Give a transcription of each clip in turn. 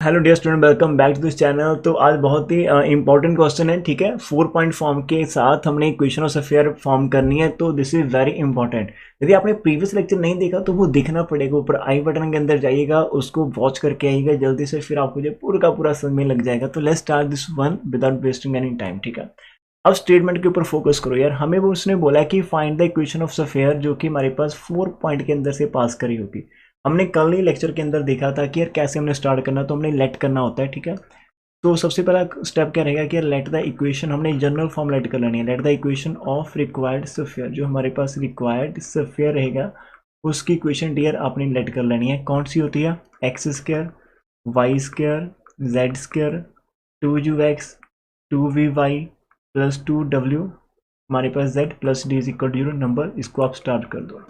Hello dear student, welcome back to this channel. तो आज बहुत ही इंपॉर्टेंट क्वेश्चन है, ठीक है। 4 पॉइंट फॉर्म के साथ हमने इक्वेशन ऑफ अफेयर फॉर्म करनी है, तो दिस इज वेरी इंपॉर्टेंट। यदि आपने प्रीवियस लेक्चर नहीं देखा तो वो देखना पड़ेगा। ऊपर आई बटन के अंदर जाइएगा, उसको वॉच करके आइएगा जल्दी से, फिर आपको जो पूरा का पूरा समझ में लग जाएगा। तो let's start this one without wasting any time, ठीक है। अब स्टेटमेंट के ऊपर फोकस करो यार। हमें वो उसने बोला कि find the equation of affair, जो कि हमारे पास 4 पॉइंट के अंदर से पास करी होगी। हमने कल ही लेक्चर के अंदर देखा था कि यार कैसे हमने स्टार्ट करना, तो हमने लेट करना होता है, ठीक है। तो सबसे पहला स्टेप क्या रहेगा कि लेट द इक्वेशन, हमने जनरल फॉर्म लेट कर लेनी है। Let the equation of required sphere, जो हमारे पास रिक्वायर्ड स्फीयर रहेगा उसकी इक्वेशन डियर आपने लेट कर लेनी है। कौन सी होती है? X square y square z square 2u(x) 2vy plus 2w हमारे पास z plus d is equal to 0 number. इसको आप स्टार्ट कर दो।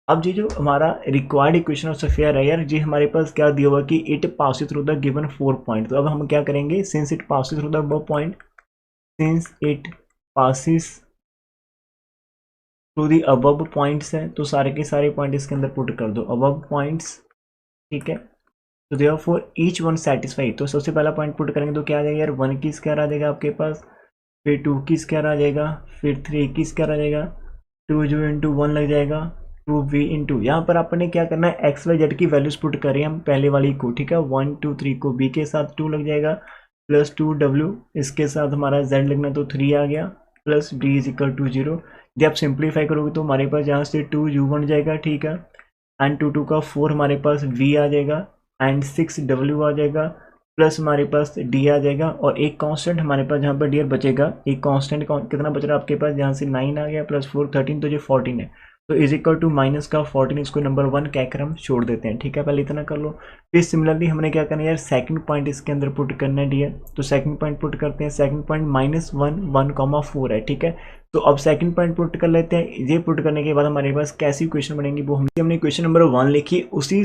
अब जी जो हमारा रिक्वायर्ड इक्वेशन ऑफ स्फीयर है यार, जी हमारे पास क्या दिया हुआ कि it passes through the given 4 point. तो अब हम क्या करेंगे, since it passes through the above point, since it passes through the above points है, तो सारे के सारे पॉइंट इसके अंदर पुट कर दो, अबव पॉइंट्स, ठीक है। तो देयरफॉर ईच वन सेटिस्फाई। तो सबसे पहला पॉइंट पुट करेंगे तो क्या आ जाएगा यार, 1 की स्क्वायर आ जाएगा आपके पास, फिर 2 की स्क्वायर आ जाएगा, फिर 3 की स्क्वायर आ जाएगा, 2u इंटू 1 लग जाएगा, 2v इंटू, यहाँ पर आपने क्या करना है, एक्स वाई जेड की वैल्यूज पुट करें हम पहले वाली को, ठीक है। 1 2 3 को b के साथ 2 लग जाएगा, प्लस 2w इसके साथ हमारा z लगना, तो 3 आ गया, plus d is equal to 0। जब आप सिंप्लीफाई करोगे तो हमारे पास यहाँ से 2u बन जाएगा, ठीक है, एंड 2 का 4 हमारे पास v आ जाएगा, एंड 6w आ जाएगा, प्लस हमारे पास d आ जाएगा, और एक कांस्टेंट हमारे पास यहाँ पर डियर बचेगा। एक कांस्टेंट कितना बच रहा है आपके पास, यहाँ से 9 आ गया, प्लस 4 13, तो ये 14 है। तो इज इक्वल टू माइनस का 14, इसको नंबर 1 कहकर हम छोड़ देते हैं, ठीक है। पहले इतना कर लो। फिर सिमिलरली हमने क्या करना है यार, सेकंड पॉइंट इसके अंदर पुट करना है डियर। तो सेकंड पॉइंट पुट करते हैं। सेकंड पॉइंट -1 1,4 है, ठीक है। तो अब सेकंड पॉइंट पुट कर लेते हैं। ये पुट करने के बाद हमारे पास कैसी इक्वेशन बनेगी, वो हमने इक्वेशन नंबर 1 लिखी। उसी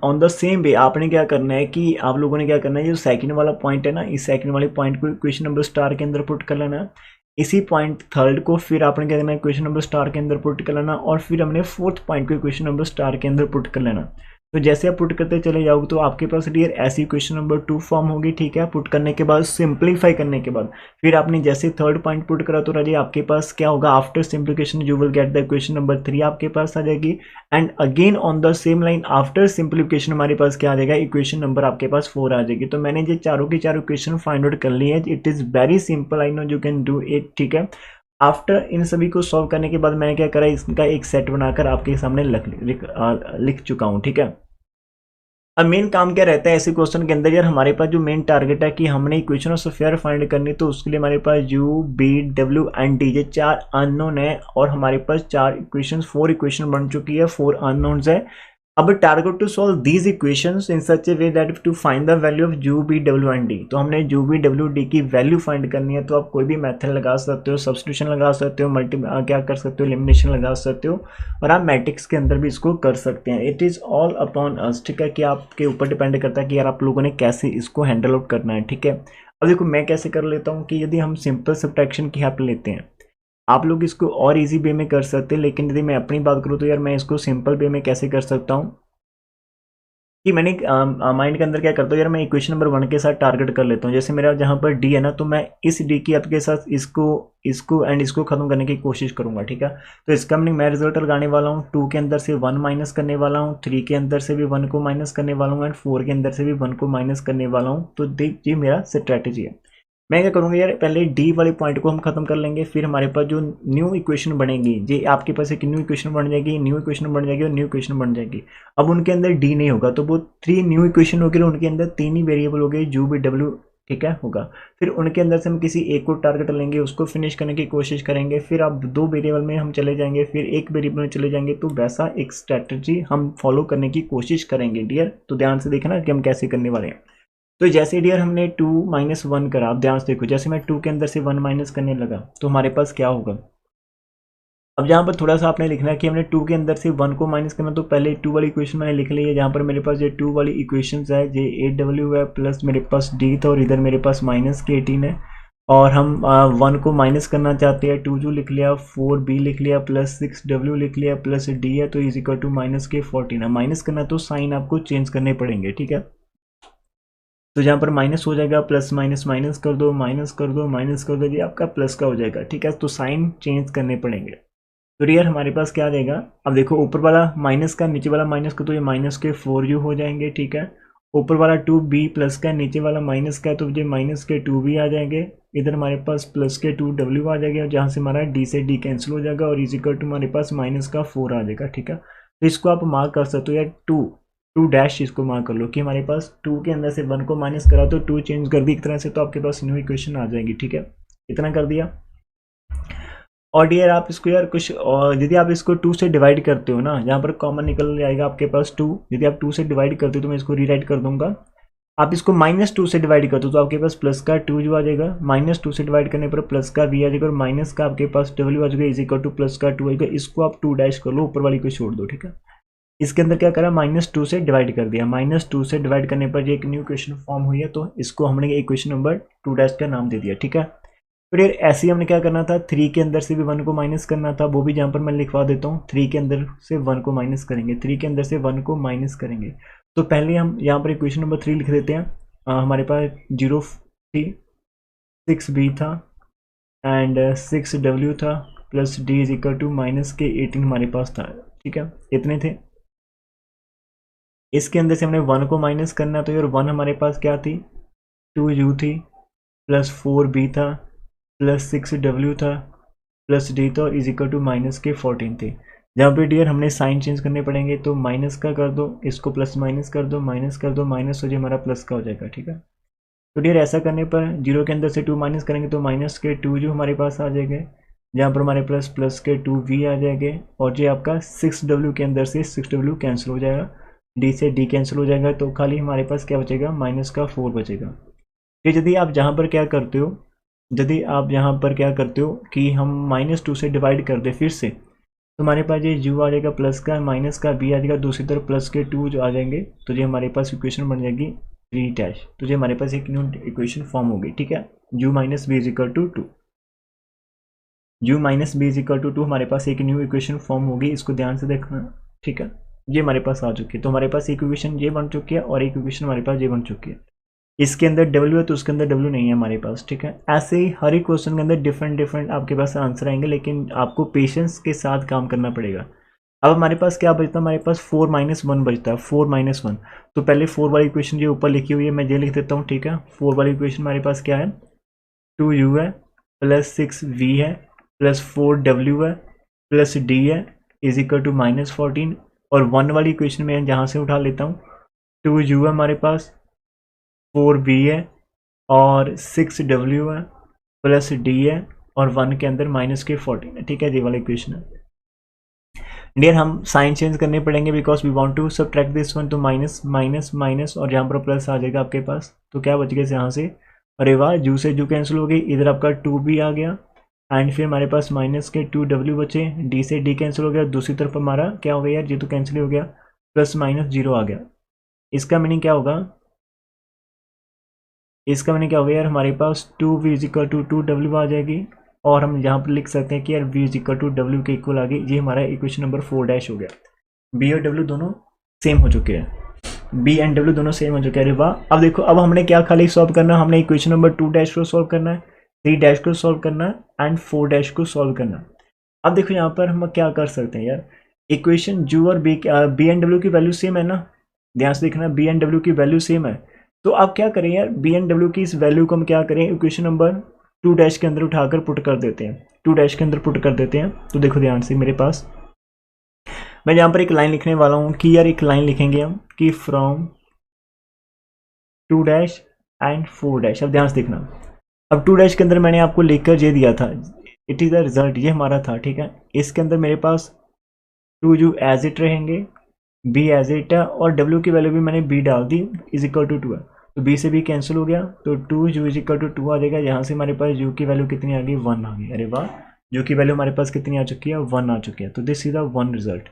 ऑन द सेम वे आपने क्या करना है कि आप लोगों ने क्या करना है, जो सेकंड वाला पॉइंट है ना, इस सेकंड वाले पॉइंट को इक्वेशन नंबर स्टार के अंदर पुट कर लेना है। इसी पॉइंट थर्ड को फिर आपने क्या करना है, इक्वेशन नंबर स्टार के अंदर पुट कर लेना, और फिर हमने फोर्थ पॉइंट को इक्वेशन नंबर स्टार के अंदर पुट कर लेना। तो जैसे आप पुट करते चले जाओगे तो आपके पास डियर ऐसी इक्वेशन नंबर 2 फॉर्म होगी, ठीक है। पुट करने के बाद, सिंप्लीफाई करने के बाद, फिर आपने जैसे थर्ड पॉइंट पुट करा तो राजे आपके पास क्या होगा, after simplification you will get the equation number 3 आपके पास आ जाएगी। And again on the same line after simplification हमारे पास क्या आ जाएगा, इक्वेशन नंबर आपके पास 4 आ जाएगी। तो मैंने ये चारों की चारों इक्वेशन फाइंड आउट कर ली है। It is very simple, I know you can do it, ठीक है। आफ्टर इन सभी को सॉल्व करने के बाद मैंने क्या करा, इसका एक सेट बनाकर आपके सामने लिख चुका हूँ, ठीक है। अब मेन काम क्या रहता है ऐसे क्वेश्चन के अंदर यार, हमारे पास जो मेन टारगेट है कि हमने इक्वेशन ऑफ स्फीयर फाइंड करनी, तो उसके लिए हमारे पास u b w and d ये 4 अननोन है, और हमारे पास 4 इक्वेशंस 4 इक्वेशन बन चुकी है, 4 अननोन्स है। अब target to solve these equations in such a way that to find the value of u b w and d। तो हमने u b w d की वैल्यू फाइंड करनी है। तो आप कोई भी मेथड लगा सकते हो, सब्स्टिट्यूशन लगा सकते हो, क्या कर सकते हो, एलिमिनेशन लगा सकते हो, और आप मैट्रिक्स के अंदर भी इसको कर सकते हैं। It is all upon us, ठीक है, कि आपके ऊपर डिपेंड करता है कि यार आप लोगों ने कैसे इसको हैंडल आउट करना है, ठीक है। अब देखो मैं कैसे कर लेता हूँ कि यदि हम सिंपल सब्ट्रैक्शन की हेल्प लेते हैं, आप लोग इसको और इजी वे में कर सकते हैं, लेकिन यदि मैं अपनी बात करूँ तो यार मैं इसको सिंपल वे में कैसे कर सकता हूँ कि मैंने माइंड के अंदर क्या करता हूँ यार, मैं इक्वेशन नंबर 1 के साथ टारगेट कर लेता हूँ। जैसे मेरा जहाँ पर डी है ना, तो मैं इस डी की आपके साथ इसको इसको एंड इसको खत्म करने की कोशिश करूंगा, ठीक है। तो इसका मैं रिजल्ट लगाने वाला हूँ, 2 के अंदर से 1 माइनस करने वाला हूँ, 3 के अंदर से भी 1 को माइनस करने वाला हूँ, एंड 4 के अंदर से भी 1 को माइनस करने वाला हूँ। तो देख ये मेरा स्ट्रैटेजी है। मैं क्या करूँगा यार, पहले डी वाले पॉइंट को हम खत्म कर लेंगे, फिर हमारे पास जो न्यू इक्वेशन बनेगी, ये आपके पास एक न्यू इक्वेशन बन जाएगी, न्यू इक्वेशन बन जाएगी और न्यू इक्वेशन बन जाएगी। अब उनके अंदर डी नहीं होगा, तो वो 3 न्यू इक्वेशन होगी, उनके अंदर 3 ही वेरिएबल हो गए, यू बी डब्ल्यू, ठीक है, होगा। फिर उनके अंदर से हम किसी एक को टारगेट लेंगे, उसको फिनिश करने की कोशिश करेंगे, फिर अब 2 वेरिएबल में हम चले जाएंगे, फिर एक वेरिएबल में चले जाएंगे। तो वैसा एक स्ट्रैटेजी हम फॉलो करने की कोशिश करेंगे डियर। तो ध्यान से देखना कि हम कैसे करने वाले हैं। तो जैसे डियर हमने 2 - 1 करा, आप ध्यान से देखो, जैसे मैं 2 के अंदर से 1 माइनस करने लगा तो हमारे पास क्या होगा। अब यहाँ पर थोड़ा सा आपने लिखना है कि हमने 2 के अंदर से 1 को माइनस करना, तो पहले 2 वाली इक्वेशन मैंने लिख ली है। जहाँ पर मेरे पास ये 2 वाली इक्वेशन है, ये 8w है, प्लस मेरे पास d था, और इधर मेरे पास -18 है, और हम 1 को माइनस करना चाहते हैं। 2u लिख लिया, 4b लिख लिया, प्लस 6w लिख लिया, प्लस d है, तो इज इक्वल टू -14 है। माइनस करना तो साइन आपको चेंज करने पड़ेंगे, ठीक है। तो जहाँ पर माइनस हो जाएगा, प्लस माइनस माइनस कर दो, माइनस कर दो, माइनस कर दो, ये आपका प्लस का हो जाएगा, ठीक है। तो साइन चेंज करने पड़ेंगे। तो यार हमारे पास क्या आ जाएगा, अब देखो ऊपर वाला माइनस का, नीचे वाला माइनस का, तो ये माइनस के 4u हो जाएंगे, ठीक है। ऊपर वाला 2b प्लस का, नीचे वाला माइनस का, तो ये माइनस के 2b आ जाएंगे। इधर हमारे पास प्लस के 2w आ जाएगा, जहाँ से हमारा d से d कैंसिल हो जाएगा, और इजिकल टू हमारे पास माइनस का 4 आ जाएगा, ठीक है। तो इसको आप मार्क कर सकते हो यार, टू डैश इसको मार्क कर लो कि हमारे पास 2 के अंदर से 1 को माइनस करा तो 2 चेंज कर दी एक तरह से, तो आपके पास न्यू इक्वेशन आ जाएगी, ठीक है। इतना कर दिया। और डियर आप इसको यार कुछ, और यदि आप इसको 2 से डिवाइड करते हो ना, यहाँ पर कॉमन निकल जाएगा आपके पास 2, यदि आप 2 से डिवाइड करते हो तो मैं इसको रीराइट कर दूंगा। आप इसको -2 से डिवाइड करते हो तो आपके पास प्लस का 2 जो आ जाएगा, -2 से डिवाइड करने पर प्लस का v आ जाएगा, और माइनस का आपके पास w आ जाएगा, इज इक्वल टू प्लस का 2 आएगा। इसको आप 2 डैश कर लो, ऊपर वाली को छोड़ दो, ठीक है। इसके अंदर क्या करा, -2 से डिवाइड कर दिया, -2 से डिवाइड करने पर ये एक न्यू इक्वेशन फॉर्म हुई है, तो इसको हमने इक्वेशन नंबर 2 डैश का नाम दे दिया, ठीक है। फिर यार ऐसे ही हमने क्या करना था, 3 के अंदर से भी 1 को माइनस करना था, वो भी जहाँ पर मैं लिखवा देता हूँ। 3 के अंदर से 1 को माइनस करेंगे, 3 के अंदर से 1 को माइनस करेंगे। तो पहले हम यहाँ पर इक्वेशन नंबर 3 लिख देते हैं। हमारे पास 0 थी, 6b था, एंड 6w था, plus d is equal to minus के 18 हमारे पास था, ठीक है। इतने थे। इसके अंदर से हमने 1 को माइनस करना, तो यार 1 हमारे पास क्या थी, 2u थी, प्लस 4b था, प्लस 6w था, प्लस डी था, इज इक्वल टू माइनस के 14 थे। जहाँ पे डियर हमने साइन चेंज करने पड़ेंगे, तो माइनस का कर दो, इसको प्लस माइनस कर दो, माइनस कर दो, माइनस हो जाए हमारा प्लस का हो जाएगा, ठीक है। तो डियर ऐसा करने पर 0 के अंदर से 2 माइनस करेंगे तो माइनस के 2 जो हमारे पास आ जाएंगे, जहाँ पर हमारे प्लस प्लस के 2v आ जाएंगे, और जो आपका 6w के अंदर से 6w कैंसिल हो जाएगा, डी से डी कैंसिल हो जाएगा, तो खाली हमारे पास क्या बचेगा, माइनस का 4 बचेगा। फिर यदि आप जहाँ पर क्या करते हो, यदि आप यहाँ पर क्या करते हो कि हम -2 से डिवाइड कर दे फिर से, तो हमारे पास ये u आ जाएगा, प्लस का माइनस का b आ जाएगा, दूसरी तरफ प्लस के 2 जो आ जाएंगे, तो ये हमारे पास इक्वेशन बन जाएगी 3 डैश। तो ये हमारे पास एक न्यू इक्वेशन फॉर्म होगी, ठीक है। u minus b is equal to 2, u minus b is equal to 2 हमारे पास एक न्यू इक्वेशन फॉर्म होगी, इसको ध्यान से देखना, ठीक है। ये हमारे पास आ चुकी है, तो हमारे पास एक इक्वेशन ये बन चुकी है, और एक इक्वेशन हमारे पास ये बन चुकी है। इसके अंदर W है तो उसके अंदर W नहीं है हमारे पास, ठीक है। ऐसे ही हर एक क्वेश्चन के अंदर डिफरेंट डिफरेंट आपके पास आंसर आएंगे, लेकिन आपको पेशेंस के साथ काम करना पड़ेगा। अब हमारे पास क्या बचता है, हमारे पास 4 - 1 बचता है, 4 - 1। तो पहले 4 वाली इक्वेशन जो ऊपर लिखी हुई है मैं ये लिख देता हूँ, ठीक है। 4 वाली इक्वेशन हमारे पास क्या है, 2u है, प्लस 6v है, प्लस 4w है, प्लस d है, इज इक्वल टू -14। और 1 वाली इक्वेशन में जहाँ से उठा लेता हूँ, 2u है हमारे पास, 4b है, और 6w है, प्लस d है, और 1 के अंदर माइनस के 14 है, ठीक है। ये वाला इक्वेशन है डियर। हम साइन चेंज करने पड़ेंगे because we want to subtract this one, तो माइनस माइनस माइनस, और यहाँ पर प्लस आ जाएगा आपके पास, तो क्या बच गया यहाँ से, अरे वाह, जू से जू कैंसिल हो गई, इधर आपका 2b आ गया, एंड फिर हमारे पास माइनस के 2w बचे, d से d कैंसिल हो गया, दूसरी तरफ हमारा क्या हो गया यार, ये तो कैंसिल हो गया, प्लस माइनस 0 आ गया। इसका मीनिंग क्या होगा, इसका मीनिंग क्या हो गया यार, हमारे पास 2v is equal to 2w आ जाएगी, और हम यहाँ पर लिख सकते हैं कि यार v is equal to w के इक्वल आ गई। ये हमारा इक्वेशन नंबर 4 डैश हो गया। b और w दोनों सेम हो चुके हैं, b एंड w दोनों सेम हो चुके हैं, अरे वाह। अब देखो, अब हमने क्या खाली सॉल्व करना है, हमने इक्वेशन नंबर 2 डैश को सॉल्व करना है, 3 डैश को सॉल्व करना है, एंड 4 डैश को सॉल्व करना है। अब देखो यहाँ पर हम क्या कर सकते हैं यार, इक्वेशन जू और बी एंड डब्ल्यू की वैल्यू सेम है ना, ध्यान से देखना, बी एंड डब्ल्यू की वैल्यू सेम है। तो आप क्या करें यार, बी एंड डब्ल्यू की इस वैल्यू को हम क्या करें, इक्वेशन नंबर 2 डैश के अंदर उठाकर पुट कर देते हैं, 2 डैश के अंदर पुट कर देते हैं। तो देखो ध्यान से, मेरे पास मैं यहाँ पर एक लाइन लिखने वाला हूँ कि यार एक लाइन लिखेंगे हम कि फ्रॉम 2 डैश एंड 4 डैश। अब ध्यान से देखना, अब 2 डैश के अंदर मैंने आपको लिखकर ये दिया था, इट इज़ द रिजल्ट, ये हमारा था, ठीक है। इसके अंदर मेरे पास 2u एज इट रहेंगे, b एज इट है, और w की वैल्यू भी मैंने b डाल दी, इज इक्वल टू 2 है, तो b से b कैंसिल हो गया, तो 2u इज इक्वल टू 2 आ जाएगा। यहाँ से हमारे पास u की वैल्यू कितनी आ गई, 1 आ गई, अरे वाह, u की वैल्यू हमारे पास कितनी आ चुकी है, 1 आ चुकी है। तो दिस इज द 1 रिजल्ट।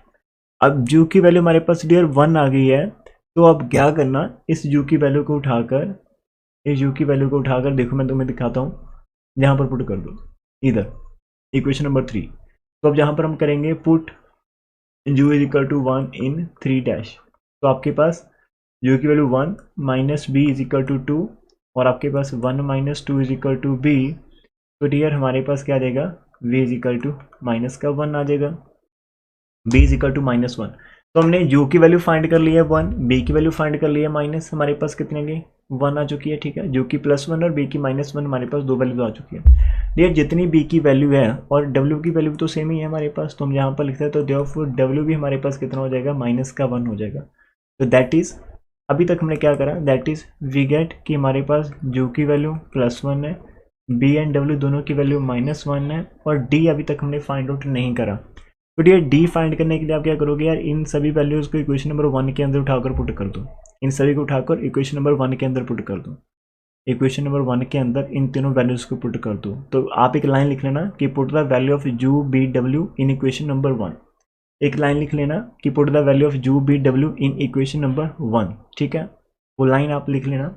अब u की वैल्यू हमारे पास डियर 1 आ गई है, तो अब क्या करना, इस u की वैल्यू को उठाकर, इस u की वैल्यू को उठाकर देखो मैं तुम्हें दिखाता हूँ, यहाँ पर पुट कर दो इधर, इक्वेशन नंबर 3। तो अब यहाँ पर हम करेंगे put u is equal to 1 in 3 dash, तो आपके पास u की value 1 minus b is equal to 2 और आपके पास 1 minus 2 is equal to b, तो डियर हमारे पास क्या आ जाएगा, v is equal to minus का 1 आ जाएगा, b इज इक्वल टू -1। तो हमने u की वैल्यू फाइंड कर ली है 1, b की वैल्यू फाइंड कर ली है माइनस, हमारे पास कितने की 1 आ चुकी है, ठीक है। u की +1 और b की -1 हमारे पास दो वैल्यू आ चुकी है। डियर जितनी b की वैल्यू है और w की वैल्यू तो सेम ही है हमारे पास, तो हम यहाँ पर लिखते हैं, तो देयरफॉर w भी हमारे पास कितना हो जाएगा, -1 हो जाएगा। तो दैट इज, अभी तक हमने क्या करा, दैट इज वी गेट कि हमारे पास u की वैल्यू +1 है, b एंड w दोनों की वैल्यू -1 है, और d अभी तक हमने फाइंड आउट नहीं करा। तो ये डी फाइंड करने के लिए आप क्या करोगे यार, इन सभी वैल्यूज को इक्वेशन नंबर 1 के अंदर उठाकर पुट कर दो, इन सभी को उठाकर इक्वेशन नंबर 1 के अंदर पुट कर दो, इक्वेशन नंबर 1 के अंदर इन तीनों वैल्यूज को पुट कर दो। तो आप एक लाइन लिख लेना कि put the value of u b w in equation number 1, एक लाइन लिख लेना कि put the value of u b w in equation number 1, ठीक है, वो लाइन आप लिख लेना।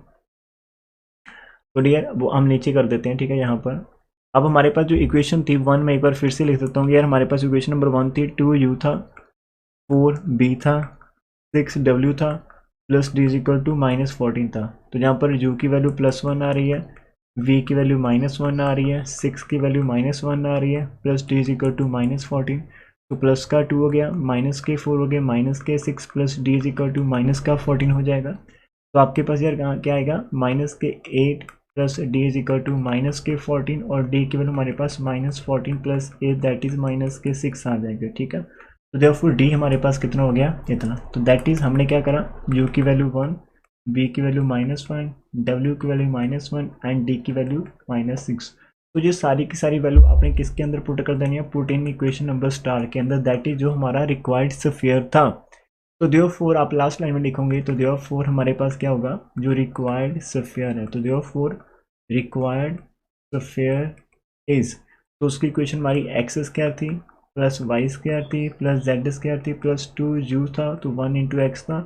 तो डियर वो हम नीचे कर देते हैं, ठीक है। यहाँ पर अब हमारे पास जो इक्वेशन थी 1 में एक बार फिर से लिख देता हूँ यार, हमारे पास इक्वेशन नंबर 1 थी 2u था, 4b था, 6w था, plus d is equal to -14 था। तो यहाँ पर u की वैल्यू +1 आ रही है, v की वैल्यू -1 आ रही है, 6 की वैल्यू -1 आ रही है, plus d is equal to -14, तो प्लस का 2 हो गया, माइनस के 4 हो गया, माइनस के 6 plus d is equal to minus का 14 हो जाएगा। तो आपके पास यार क्या आएगा, माइनस के 8 plus d is equal to minus के 14, और d की वैल्यू हमारे पास -14 प्लस 8 दैट इज माइनस के 6 आ जाएगा, ठीक है। तो देयरफॉर d हमारे पास कितना हो गया, इतना। तो दैट इज हमने क्या करा, u की वैल्यू 1, b की वैल्यू -1, w की वैल्यू -1 एंड d की वैल्यू -6। तो ये सारी की सारी वैल्यू आपने किसके अंदर पुट कर देनी है, put in equation number star के अंदर, दैट इज जो हमारा रिक्वायर्ड स्फीयर था। तो देयरफॉर आप लास्ट लाइन में लिखोगे, तो देयरफॉर हमारे पास क्या होगा, जो रिक्वायर्ड स्फीयर है, तो देयरफॉर रिक्वायर्ड स्फीयर इज, तो उसकी इक्वेशन हमारी एक्स स्क्वायर थी प्लस वाई स्क्वायर थी प्लस जेड स्क्वायर थी प्लस 2u था, तो 1 इंटू एक्स था,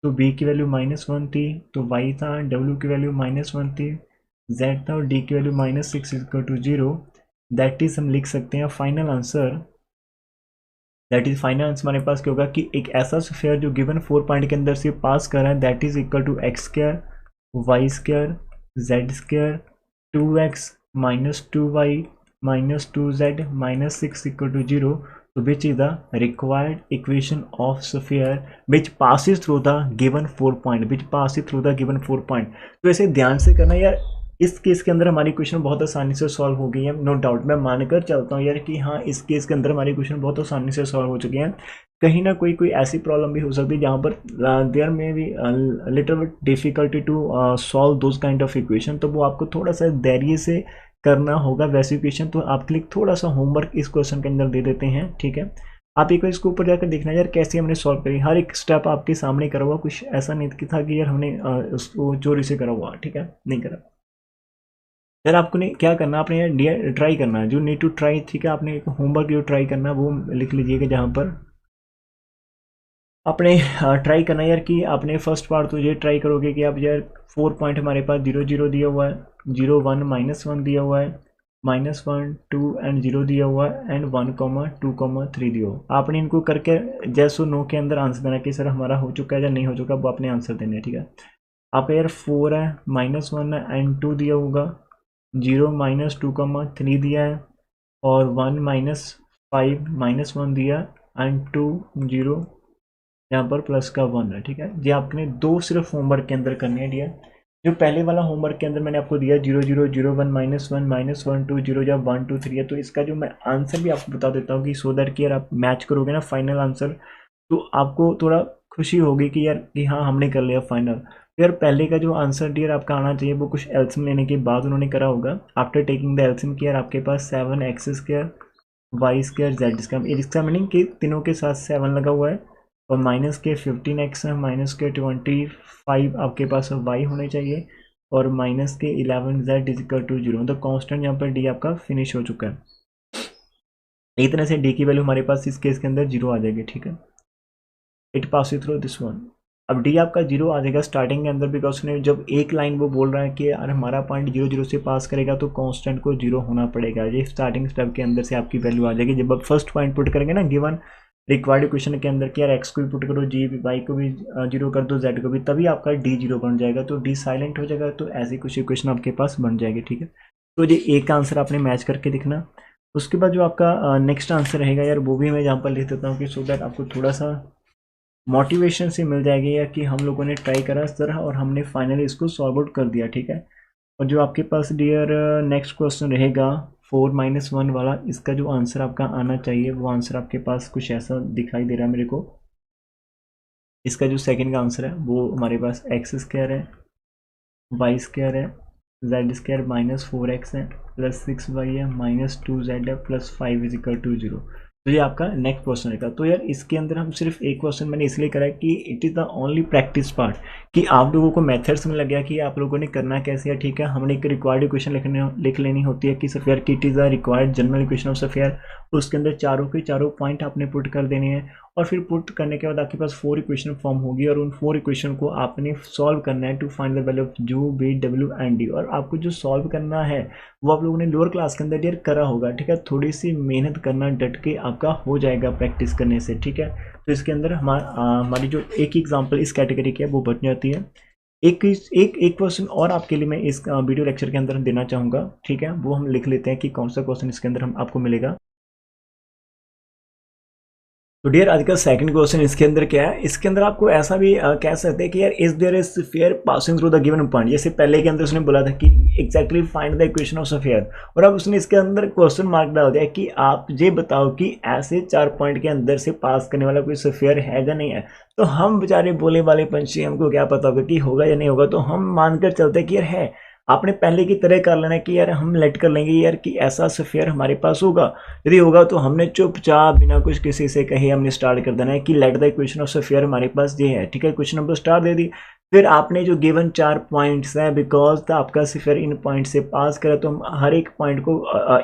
तो b की वैल्यू -1 थी, तो y था, w की वैल्यू -1 थी, z था, और d की value -6 equal to 0। That is हम लिख सकते हैं final answer, that is final answer हमारे पास क्या होगा कि एक ऐसा स्फीयर जो गिवन 4 पॉइंट के अंदर से पास कर रहा है, that is equal to x square, y square, z square, 2x minus 2y minus 2z minus 6 equal to 0। तो which is the required equation of sphere which passes through the given 4 point, which passes through the given 4 point. तो ऐसे ध्यान से करना यार, इस case के अंदर हमारी क्वेश्चन बहुत आसानी से सॉल्व हो गई है, नो डाउट। मैं मानकर चलता हूँ यार कि हाँ, इस केस के अंदर हमारी क्वेश्चन बहुत आसानी से सॉल्व हो चुकी हैं। कहीं ना कोई ऐसी प्रॉब्लम भी हो सकती है जहाँ पर देयर में भी little bit difficulty to solve those kind of equation, तो वो आपको थोड़ा सा धैर्य से करना होगा वैसी इक्वेशन। तो आपके लिए थोड़ा सा होमवर्क इस क्वेश्चन के अंदर दे देते हैं, ठीक है। आप एक बार इसको ऊपर जाकर देखना यार कैसे हमने सॉल्व करी, हर एक स्टेप आपके सामने करा हुआ, कुछ ऐसा नहीं था कि यार हमने उसको चोरी से करा हुआ, ठीक है, नहीं करा यार। आपको नहीं क्या करना, आपने यार ट्राई करना है, जो नीड टू ट्राई, ठीक है। आपने एक होमवर्क जो ट्राई करना है वो लिख लीजिएगा, जहाँ पर आपने ट्राई करना यार कि आपने फर्स्ट पार्ट तो ये ट्राई करोगे कि आप यार 4 पॉइंट हमारे पास 0 0 दिया हुआ है, 0 1 -1 दिया हुआ है, -1 2 एंड 0 दिया हुआ है, एंड 1 2 3 दिया हुआ। आपने इनको करके जैसो नो के अंदर आंसर देना कि सर हमारा हो चुका है या नहीं हो चुका, वो आपने आंसर देने, ठीक है। आपका यार 4 है, -1 है एंड 2 दिया होगा, 0 -2 3 दिया है, और 1 -5 -1 दिया, एंड 2 0 यहाँ पर प्लस का 1 है, ठीक है। ये आपने दो सिर्फ होमवर्क के अंदर करने है डियर। जो पहले वाला होमवर्क के अंदर मैंने आपको दिया 0 0 0 1 -1 -1 2 0 या 1 2 3 है, तो इसका जो मैं आंसर भी आपको बता देता हूँ कि सो दैट कि यार आप मैच करोगे ना फाइनल आंसर, तो आपको थोड़ा खुशी होगी कि यार कि हाँ हमने कर लिया फाइनल। यार पहले का जो आंसर डियर आपका आना चाहिए वो कुछ एल्सियम लेने के बाद उन्होंने करा होगा, आफ्टर टेकिंग द एल्सियम की यार आपके पास 7x square y square z square, इसका मीनिंग कि तीनों के साथ 7 लगा हुआ है, और माइनस के 15x है, माइनस के 25 आपके पास y होने चाहिए, और माइनस के 11z इज इक्वल टू 0। मतलब कॉन्स्टेंट यहाँ पर d आपका फिनिश हो चुका है। एक तरह से d की वैल्यू हमारे पास इस केस के अंदर 0 आ जाएगी, ठीक है। It pass through this one. अब d आपका 0 आ जाएगा स्टार्टिंग के अंदर, बिकॉज उसने जब एक लाइन वो बोल रहा है कि यार हमारा पॉइंट 0 0 से पास करेगा तो कांस्टेंट को 0 होना पड़ेगा। ये स्टार्टिंग स्टेप के अंदर से आपकी वैल्यू आ जाएगी। जब आप फर्स्ट पॉइंट पुट करेंगे ना गिवन रिक्वायर्ड इक्वेशन के अंदर कि यार एक्स को भी पुट करो, जी वाई को भी 0 कर दो, जेड को भी, तभी आपका डी 0 बन जाएगा, तो डी साइलेंट हो जाएगा। तो ऐसी कुछ इक्वेशन आपके पास बन जाएगी, ठीक है। तो ये एक का आंसर आपने मैच करके दिखना। उसके बाद जो आपका नेक्स्ट आंसर रहेगा यार, वो भी मैं यहाँ पर लिख देता हूँ कि सो दैट आपको थोड़ा सा मोटिवेशन से मिल जाएगी, या कि हम लोगों ने ट्राई करा इस तरह और हमने फाइनली इसको सॉल्व आउट कर दिया, ठीक है। और जो आपके पास डियर नेक्स्ट क्वेश्चन रहेगा 4 - 1 वाला, इसका जो आंसर आपका आना चाहिए वो आंसर आपके पास कुछ ऐसा दिखाई दे रहा है मेरे को। इसका जो सेकंड का आंसर है वो हमारे पास एक्स स्क्वायर है, वाई स्क्वायर है, जेड स्क्वायर -4x है, +6y है, -2z है, +5 = 0। तो ये आपका नेक्स्ट क्वेश्चन रहेगा। तो यार इसके अंदर हम सिर्फ एक क्वेश्चन मैंने इसलिए करा है कि it is the only practice part, कि आप लोगों को मेथड्स में लग गया कि आप लोगों ने करना कैसे है, ठीक है। हमने एक रिक्वायर्ड इक्वेशन लिख लेनी होती है कि सफेयर की it is the required general equation of sphere, उसके अंदर चारों के चारों पॉइंट आपने पुट कर देने हैं, और फिर पुट करने के बाद आपके पास 4 इक्वेशन फॉर्म होगी, और उन 4 इक्वेशन को आपने सॉल्व करना है to find the value of u, v, w and d। और आपको जो सॉल्व करना है वो आप लोगों ने लोअर क्लास के अंदर डियर करा होगा, ठीक है। थोड़ी सी मेहनत करना, डट के आपका हो जाएगा प्रैक्टिस करने से, ठीक है। तो इसके अंदर हमारी जो एक एग्जाम्पल इस कैटेगरी की है वो बच जाती है। एक क्वेश्चन और आपके लिए मैं इस वीडियो लेक्चर के अंदर देना चाहूँगा, ठीक है। वो हम लिख लेते हैं कि कौन सा क्वेश्चन इसके अंदर हम आपको मिलेगा। तो डियर आज का सेकंड क्वेश्चन इसके अंदर क्या है, इसके अंदर आपको ऐसा भी कह सकते हैं कि यार is there a sphere passing through the given point. जैसे पहले के अंदर उसने बोला था कि exactly find the equation of sphere, और अब उसने इसके अंदर क्वेश्चन मार्क डाल दिया कि आप ये बताओ कि ऐसे 4 पॉइंट के अंदर से पास करने वाला कोई स्फीयर है या नहीं है। तो हम बेचारे बोले वाले पंछी, हमको क्या पता होगा कि होगा या नहीं होगा, तो हम मानकर चलते हैं कि यार है। आपने पहले की तरह कर लेना कि यार हम लेट कर लेंगे यार कि ऐसा स्फीयर हमारे पास होगा, यदि होगा तो हमने चुपचाप बिना कुछ किसी से कहे हमने स्टार्ट कर देना है कि let the equation of sphere हमारे पास ये है, ठीक है। क्वेश्चन नंबर स्टार दे दी, फिर आपने जो गिवन 4 पॉइंट्स हैं, बिकॉज आपका स्फीयर इन पॉइंट से पास करे, तो हम हर एक पॉइंट को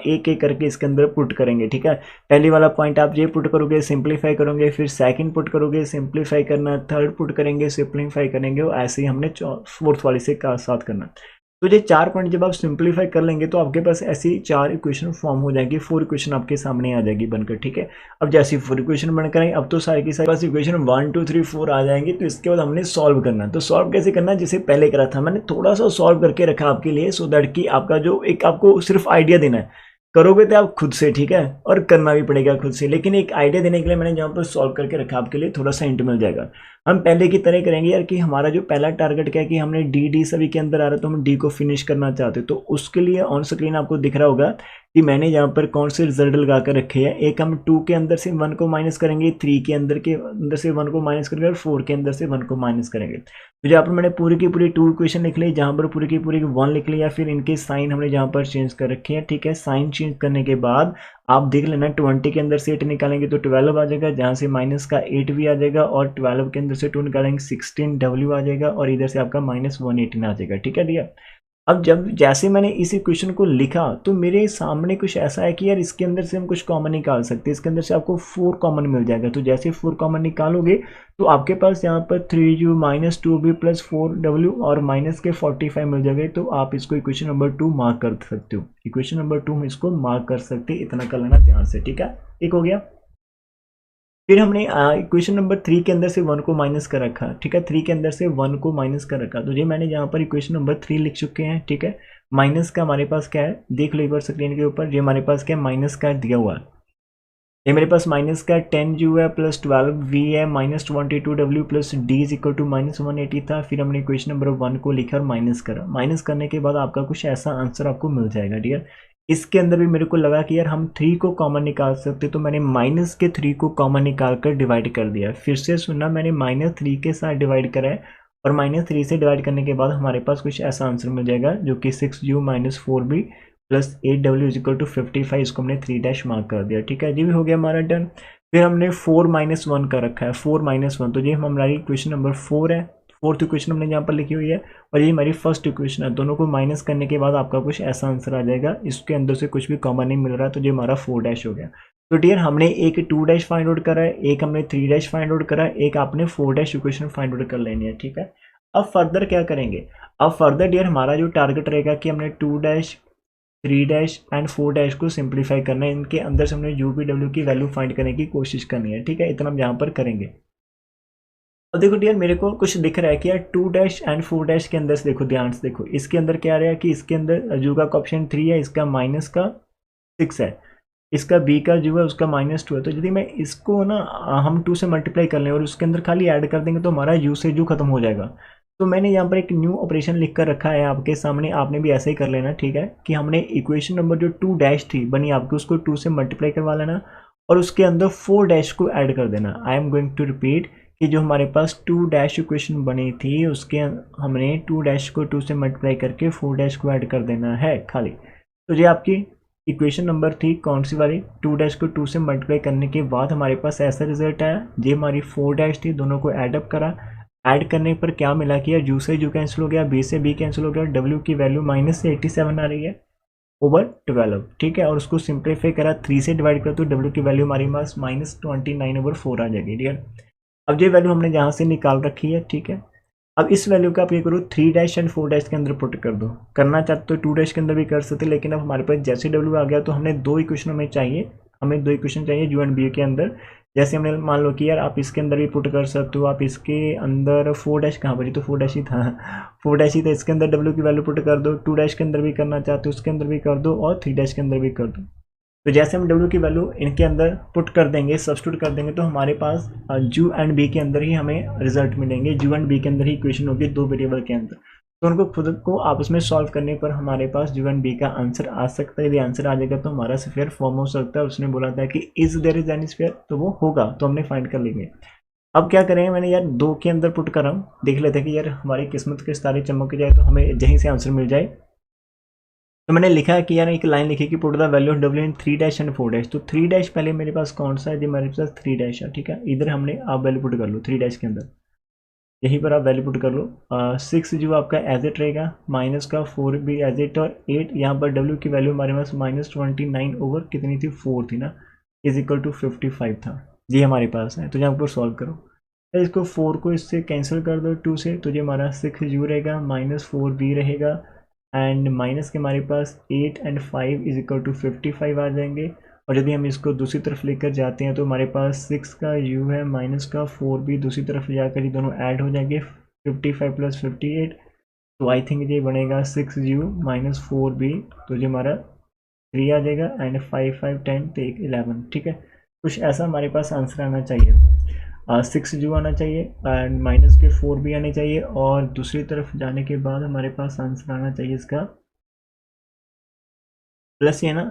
एक एक करके इसके अंदर पुट करेंगे, ठीक है। पहले वाला पॉइंट आप ये पुट करोगे, सिंप्लीफाई करोगे, फिर सेकंड पुट करोगे, सिंप्लीफाई करना, थर्ड पुट करेंगे, सिंप्लीफाई करेंगे, और ऐसे ही हमने फोर्थ वाले से साथ करना। तो ये 4 पॉइंट जब आप सिंप्लीफाई कर लेंगे तो आपके पास ऐसी 4 इक्वेशन फॉर्म हो जाएगी, 4 इक्वेशन आपके सामने आ जाएगी बनकर, ठीक है। अब जैसी 4 इक्वेशन बनकर आई, अब तो सारी की सारी पास इक्वेशन 1 2 3 4 आ जाएंगी। तो इसके बाद हमने सॉल्व करना है। तो सॉल्व कैसे करना है, जैसे पहले करा था मैंने थोड़ा सा सॉल्व करके रखा आपके लिए, सो दैट कि आपका जो एक आपको सिर्फ आइडिया देना है, करोगे तो आप खुद से, ठीक है, और करना भी पड़ेगा खुद से, लेकिन एक आइडिया देने के लिए मैंने जहाँ पर सॉल्व करके रखा आपके लिए थोड़ा सा हिंट मिल जाएगा। हम पहले की तरह करेंगे यार कि हमारा जो पहला टारगेट क्या है कि हमने डी सभी के अंदर आ रहा है, तो हम डी को फिनिश करना चाहते हैं। तो उसके लिए ऑन स्क्रीन आपको दिख रहा होगा कि मैंने यहाँ पर कौन से रिजल्ट लगा कर रखे हैं। एक हम 2 के अंदर से 1 को माइनस करेंगे, 3 के अंदर से 1 को माइनस करेंगे, और 4 के अंदर से 1 को माइनस करेंगे। तो जहाँ पर मैंने पूरी की पूरी 2 इक्वेशन लिख ली, जहाँ पर पूरी की पूरी 1 लिख ली, या फिर इनके साइन हमने जहाँ पर चेंज कर रखे हैं, ठीक है। साइन चेंज करने के बाद आप देख लेना 20 के अंदर से 8 निकालेंगे तो 12 आ जाएगा, जहाँ से माइनस का 8 भी आ जाएगा, और 12 के अंदर से 2 निकालेंगे 16W आ जाएगा, और इधर से आपका -118 आ जाएगा, ठीक है भैया। अब जब जैसे मैंने इस इक्वेशन को लिखा तो मेरे सामने कुछ ऐसा है कि यार इसके अंदर से हम कुछ कॉमन निकाल सकते हैं, इसके अंदर से आपको 4 कॉमन मिल जाएगा। तो जैसे 4 कॉमन निकालोगे तो आपके पास यहाँ पर 3u -2b + 4w और माइनस के 45 मिल जाएगा। तो आप इसको इक्वेशन नंबर 2 मार्क कर सकते हो, इक्वेशन नंबर 2 में इसको मार्क कर सकते हैं, इतना कर लेना ध्यान से, ठीक है। एक हो गया। फिर हमने इक्वेशन नंबर 3 के अंदर से 1 को माइनस कर रखा, ठीक है। 3 के अंदर से 1 को माइनस कर रखा, तो ये मैंने यहाँ पर इक्वेशन नंबर 3 लिख चुके हैं, ठीक है। माइनस का हमारे पास क्या है, देख लो एक बार स्क्रीन के ऊपर, ये हमारे पास क्या है, माइनस का दिया हुआ है। ये मेरे पास माइनस का 10u है, +12v है, -22w + d = -180 था। फिर हमने इक्वेशन नंबर 1 को लिखा और माइनस करा। माइनस करने के बाद आपका कुछ ऐसा आंसर आपको मिल जाएगा, डियर। इसके अंदर भी मेरे को लगा कि यार हम 3 को कॉमन निकाल सकते, तो मैंने माइनस के 3 को कॉमन निकाल कर डिवाइड कर दिया। फिर से सुनना, मैंने -3 के साथ डिवाइड करा है, और -3 से डिवाइड करने के बाद हमारे पास कुछ ऐसा आंसर मिल जाएगा जो कि 6u - 4b + 8w = 55। इसको हमने 3 मार्क कर दिया, ठीक है। ये भी हो गया हमारा डन। फिर हमने 4 - 1 का रखा है, 4 - 1, तो ये हमारी इक्वेशन नंबर 4 है। फोर्थ इक्वेशन हमने यहाँ पर लिखी हुई है, और ये हमारी फर्स्ट इक्वेशन है। दोनों को माइनस करने के बाद आपका कुछ ऐसा आंसर आ जाएगा, इसके अंदर से कुछ भी कॉमन नहीं मिल रहा, तो ये हमारा 4 हो गया। तो डियर हमने एक 2 फाइंड आउट करा है, एक हमने 3 फाइंड आउट करा है, एक आपने 4 इक्वेशन फाइंड आउट कर लेनी है, ठीक है। अब फर्दर क्या करेंगे, अब फर्दर डियर हमारा जो टारगेट रहेगा कि हमने 2 3 डैश एंड 4 डैश को सिंप्लीफाई करना है। इनके अंदर से हमने यू पी डब्ल्यू की वैल्यू फाइंड करने की कोशिश करनी है, ठीक है। इतना हम यहाँ पर करेंगे। अब देखो डियर, मेरे को कुछ दिख रहा है कि यार 2 डैश एंड 4 डैश के अंदर से देखो, ध्यान से देखो, इसके अंदर क्या आ रहा है कि इसके अंदर यू का ऑप्शन 3 है, इसका माइनस का 6 है, इसका बी का जो है उसका -2 है। तो यदि मैं इसको ना हम 2 से मल्टीप्लाई कर लें और उसके अंदर खाली ऐड कर देंगे तो हमारा यू से यू खत्म हो जाएगा। तो मैंने यहाँ पर एक न्यू ऑपरेशन लिख कर रखा है आपके सामने, आपने भी ऐसा ही कर लेना, ठीक है। कि हमने इक्वेशन नंबर जो 2 डैश थी बनी आपकी, उसको 2 से मल्टीप्लाई करवा लेना और उसके अंदर 4 डैश को ऐड कर देना। I am going to repeat कि जो हमारे पास 2 डैश इक्वेशन बनी थी उसके हमने 2 डैश को 2 से मल्टीप्लाई करके 4 डैश को ऐड कर देना है खाली। तो ये आपकी इक्वेशन नंबर थी कौन सी वाली, 2 डैश को 2 से मल्टीप्लाई करने के बाद हमारे पास ऐसा रिजल्ट आया। ये हमारी 4 डैश थी, दोनों को ऐडअप करा, ऐड करने पर क्या मिला कि यार यू से यू कैंसिल हो गया, बी से बी कैंसिल हो गया, डब्ल्यू की वैल्यू -87 आ रही है ओवर 12, ठीक है। और उसको सिंप्लीफाई करा, 3 से डिवाइड करा तो डब्ल्यू की वैल्यू हमारे पास -29/4 आ जाएगी डियर। अब ये वैल्यू हमने यहाँ से निकाल रखी है, ठीक है। अब इस वैल्यू का आप ये करो 3 डैश एंड 4 डैश के अंदर पुट कर दो। करना चाहते तो 2 डैश के अंदर भी कर सकते, लेकिन अब हमारे पास जैसे डब्ल्यू आ गया तो हमने 2 इक्वेशन हमें चाहिए, हमें 2 इक्वेशन चाहिए यू एंड बी के अंदर। जैसे हमने मान लो कि यार आप इसके अंदर भी पुट कर सकते हो, आप इसके अंदर 4 डैश कहाँ पर, तो 4 डैश ही था 4 डैश ही था, इसके अंदर डब्ल्यू की वैल्यू पुट कर दो। 2 डैश के अंदर भी करना चाहते हो उसके अंदर भी कर दो और 3 डैश के अंदर भी कर दो। तो जैसे हम डब्ल्यू की वैल्यू इनके अंदर पुट कर देंगे, सब्स्टिट्यूट कर देंगे, तो हमारे पास यू एंड बी के अंदर ही हमें रिजल्ट मिलेंगे। यू एंड बी के अंदर ही इक्वेशन होगी 2 वेरिएबल के अंदर। तो उनको खुद को आपस में सॉल्व करने पर हमारे पास यू एंड बी का आंसर आ सकता है। यदि आंसर आ जाएगा तो हमारा स्फीयर फॉर्म हो सकता है। उसने बोला था कि is there is any sphere, तो वो होगा, तो हमने फाइंड कर लेंगे। अब क्या करेंगे, मैंने यार 2 के अंदर पुट कर रहा हूँ, देख लेते हैं कि यार हमारी किस्मत के सितारे चमक जाए तो हमें यहीं से आंसर मिल जाए। तो मैंने लिखा है कि यार एक लाइन लिखी कि put the value of W in 3 dash and 4 dash. तो 3 डैश पहले मेरे पास कौन सा है, जी मेरे पास 3 डैश है, ठीक है। इधर हमने आप वैल्यू पुट कर लो 3 डैश के अंदर, यहीं पर आप वैल्यू पुट कर लो। 6 जो आपका एज इट रहेगा, माइनस का 4 भी एज इट, और 8 यहाँ पर डब्ल्यू की वैल्यू हमारे पास -29 ओवर कितनी थी, 4 थी ना, इज इक्वल टू 55 था, ये हमारे पास है। तो यहाँ पर सॉल्व करो, तो इसको 4 को इससे कैंसिल कर दो 2 से, तो ये हमारा 6 यू रहेगा, -4 बी रहेगा, एंड माइनस के हमारे पास 8 एंड 5 इज इक्वल टू 55 आ जाएंगे। और यदि हम इसको दूसरी तरफ लेकर जाते हैं तो हमारे पास 6 का u है, माइनस का 4 भी दूसरी तरफ ले जाकर ये दोनों ऐड हो जाएंगे, 55 + 58। तो आई थिंक ये बनेगा 6u - 4b, तो ये हमारा 3 आ जाएगा, एंड 5 5 10 तो 11, ठीक है। कुछ ऐसा हमारे पास आंसर आना चाहिए। 6 जो आना चाहिए एंड माइनस के 4 भी आने चाहिए, और दूसरी तरफ जाने के बाद हमारे पास आंसर आना चाहिए इसका प्लस, ये ना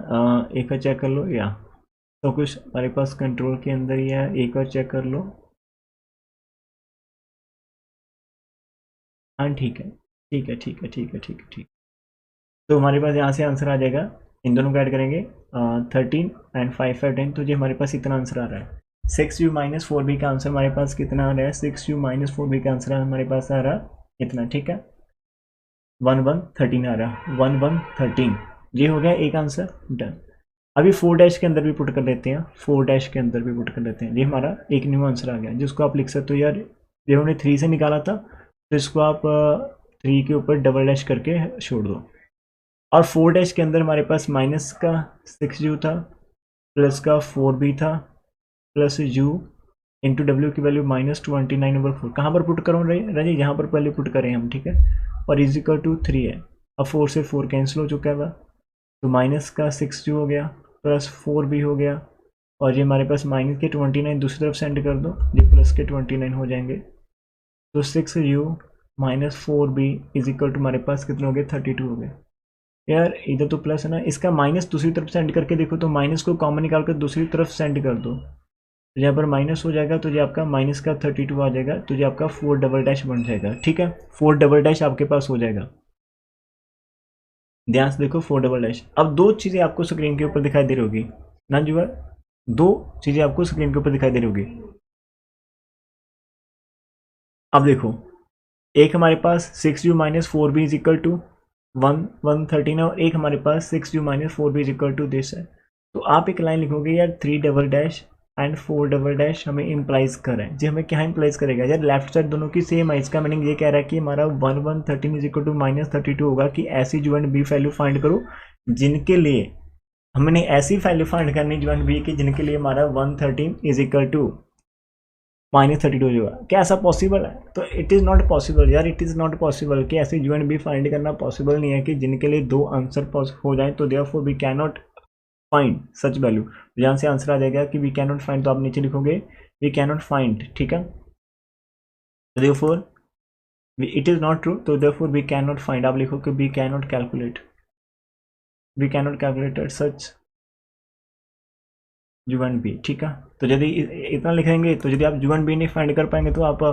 एक बार चेक कर लो, या तो कुछ हमारे पास कंट्रोल के अंदर ही है, एक बार चेक कर लो। हाँ ठीक है, ठीक है, ठीक है, ठीक है, ठीक है, ठीक। तो हमारे पास यहाँ से आंसर आ जाएगा, इन दोनों को ऐड करेंगे 13 एंड 5 5 10, तो ये हमारे पास इतना आंसर आ रहा है। 6u - 4b का आंसर हमारे पास कितना आ रहा है, 6u - 4b का आंसर हमारे पास आ रहा है इतना, ठीक है, 1113 आ रहा, 1113, ये हो गया एक आंसर डन। अभी 4 डैश के अंदर भी पुट कर लेते हैं, 4 डैश के अंदर भी पुट कर लेते हैं, ये हमारा एक न्यू आंसर आ गया, जिसको आप लिख सकते हो यार, ये हमने 3 से निकाला था, तो इसको आप 3 के ऊपर डबल डैश करके छोड़ दो। और 4 डैश के अंदर हमारे पास माइनस का 6u था, प्लस का 4b था, प्लस u इंटू डब्ल्यू की वैल्यू -29/4, कहाँ पर पुट करूँ रजी, यहाँ पर पहले पुट करें हम, ठीक है। और इज इक्वल टू 3 है, अब 4 से 4 कैंसिल हो चुका है, तो माइनस का 6u हो गया, प्लस 4b हो गया, और ये हमारे पास माइनस के 29 दूसरी तरफ सेंड कर दो, ये प्लस के 29 हो जाएंगे। तो 6u - 4b is equal to हमारे पास कितने हो गए, 32 हो गए। यार इधर तो प्लस है ना, इसका माइनस दूसरी तरफ सेंड करके देखो, तो माइनस को कॉमन निकाल कर दूसरी तरफ सेंड कर दो, तो यहाँ पर माइनस हो जाएगा, तो ये आपका माइनस का 32 आ जाएगा, तो ये आपका 4 डबल डैश बन जाएगा, ठीक है। 4 डबल डैश आपके पास हो जाएगा, ध्यान से देखो 4 डबल डैश। अब 2 चीज़ें आपको स्क्रीन के ऊपर दिखाई दे रही होगी ना जो है, 2 चीज़ें आपको स्क्रीन के ऊपर दिखाई दे रही होगी। अब देखो, एक हमारे पास 6u - 4b is equal to 113 है, और एक हमारे पास 6u - 4b is equal to this है। तो आप एक लाइन लिखोगे यार 3 double dash and 4 double dash हमें इम्प्लाइज कर रहा है जी, हमें क्या इम्प्लाइज करेगा यार, लेफ्ट साइड दोनों की सेम है, इसका मीनिंग ये कह रहा है कि हमारा 113 इज इक्वल टू -32 होगा कि ऐसी जो एंड बी वैल्यू फाइंड करो जिनके लिए हमने ऐसी वैल्यू फाइंड करनी जो एंड बी की जिनके लिए हमारा 113 इज इक्वल टू -32 होगा। क्या ऐसा पॉसिबल है? तो इट इज़ नॉट पॉसिबल यार, इट इज़ नॉट पॉसिबल कि ऐसे जो एंड बी फाइंड करना पॉसिबल नहीं है कि जिनके लिए दो आंसर हो जाए, तो therefore we can not find such value. यहाँ से आंसर आ जाएगा कि वी कैन नॉट फाइंड, तो आप नीचे लिखोगे वी कैन नॉट फाइंड, ठीक है, तो therefore it is not true, तो therefore we can not find, आप लिखो कि we can not calculate, we can not calculate such U and B, ठीक है। तो यदि इतना लिखेंगे तो यदि आप यू एंड बी नहीं फाइंड कर पाएंगे तो आप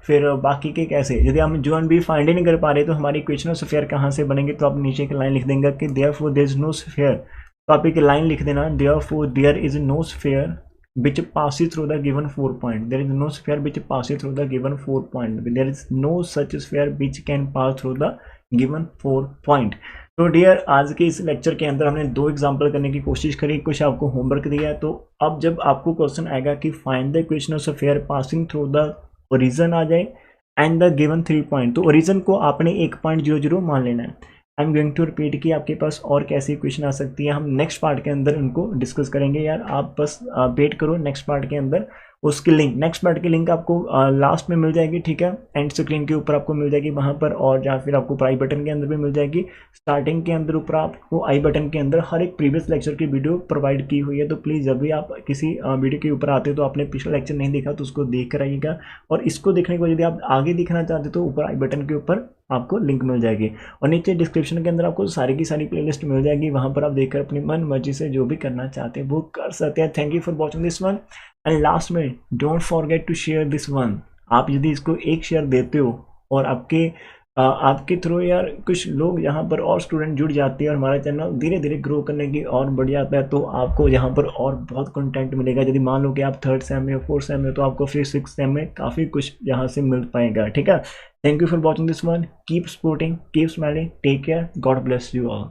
फिर बाकी के कैसे, यदि हम यू एंड बी फाइंड ही नहीं कर पा रहे तो हमारी इक्वेशन ऑफ स्फीयर कहाँ से बनेंगे, तो आप नीचे की लाइन लिख देंगे कि therefore there is no sphere, तो आप एक लाइन लिख देना therefore there is no sphere which passes through the given 4 point, there is no sphere which passes through the given 4 point, there is no such sphere which can pass through the given 4 point। तो dear आज के इस lecture के अंदर हमने दो example करने की कोशिश करी, कुछ आपको होमवर्क दिया है, तो अब जब आपको क्वेश्चन आएगा कि find the equation of sphere passing through the origin आ जाए एंड द गिवन 3 पॉइंट, तो ओरिजिन को आपने 1.00 मान लेना है। I am going to repeat कि आपके पास और कैसी इक्वेशन आ सकती है, हम नेक्स्ट पार्ट के अंदर उनको डिस्कस करेंगे यार, आप बस वेट करो नेक्स्ट पार्ट के अंदर, उसकी लिंक नेक्स्ट पार्ट की लिंक आपको लास्ट में मिल जाएगी, ठीक है, एंड स्क्रीन के ऊपर आपको मिल जाएगी वहाँ पर, और या फिर आपको आई बटन के अंदर भी मिल जाएगी, स्टार्टिंग के अंदर ऊपर आपको आई बटन के अंदर हर एक प्रीवियस लेक्चर की वीडियो प्रोवाइड की हुई है, तो प्लीज़ जब भी आप किसी वीडियो के ऊपर आते हो तो आपने पिछला लेक्चर नहीं देखा तो उसको देख कर आइएगा, और इसको देखने के बाद यदि आप आगे देखना चाहते हो तो ऊपर आई बटन के ऊपर आपको लिंक मिल जाएगी, और नीचे डिस्क्रिप्शन के अंदर आपको सारी की सारी प्लेलिस्ट मिल जाएगी, वहाँ पर आप देखकर अपनी मन मर्जी से जो भी करना चाहते हैं वो कर सकते हैं। Thank you for watching this one, and last में don't forget to share this one. आप यदि इसको एक शेयर देते हो और आपके थ्रू यार कुछ लोग यहाँ पर और स्टूडेंट जुड़ जाते हैं और हमारा चैनल धीरे धीरे ग्रो करने की और बढ़ जाता है, तो आपको यहाँ पर और बहुत कंटेंट मिलेगा। यदि मान लो कि आप 3rd सेम में 4th सेम में, तो आपको फिर 6th सेम में काफ़ी कुछ यहाँ से मिल पाएगा, ठीक है। Thank you for watching this one, keep supporting, keep smiling, take care, God bless you all.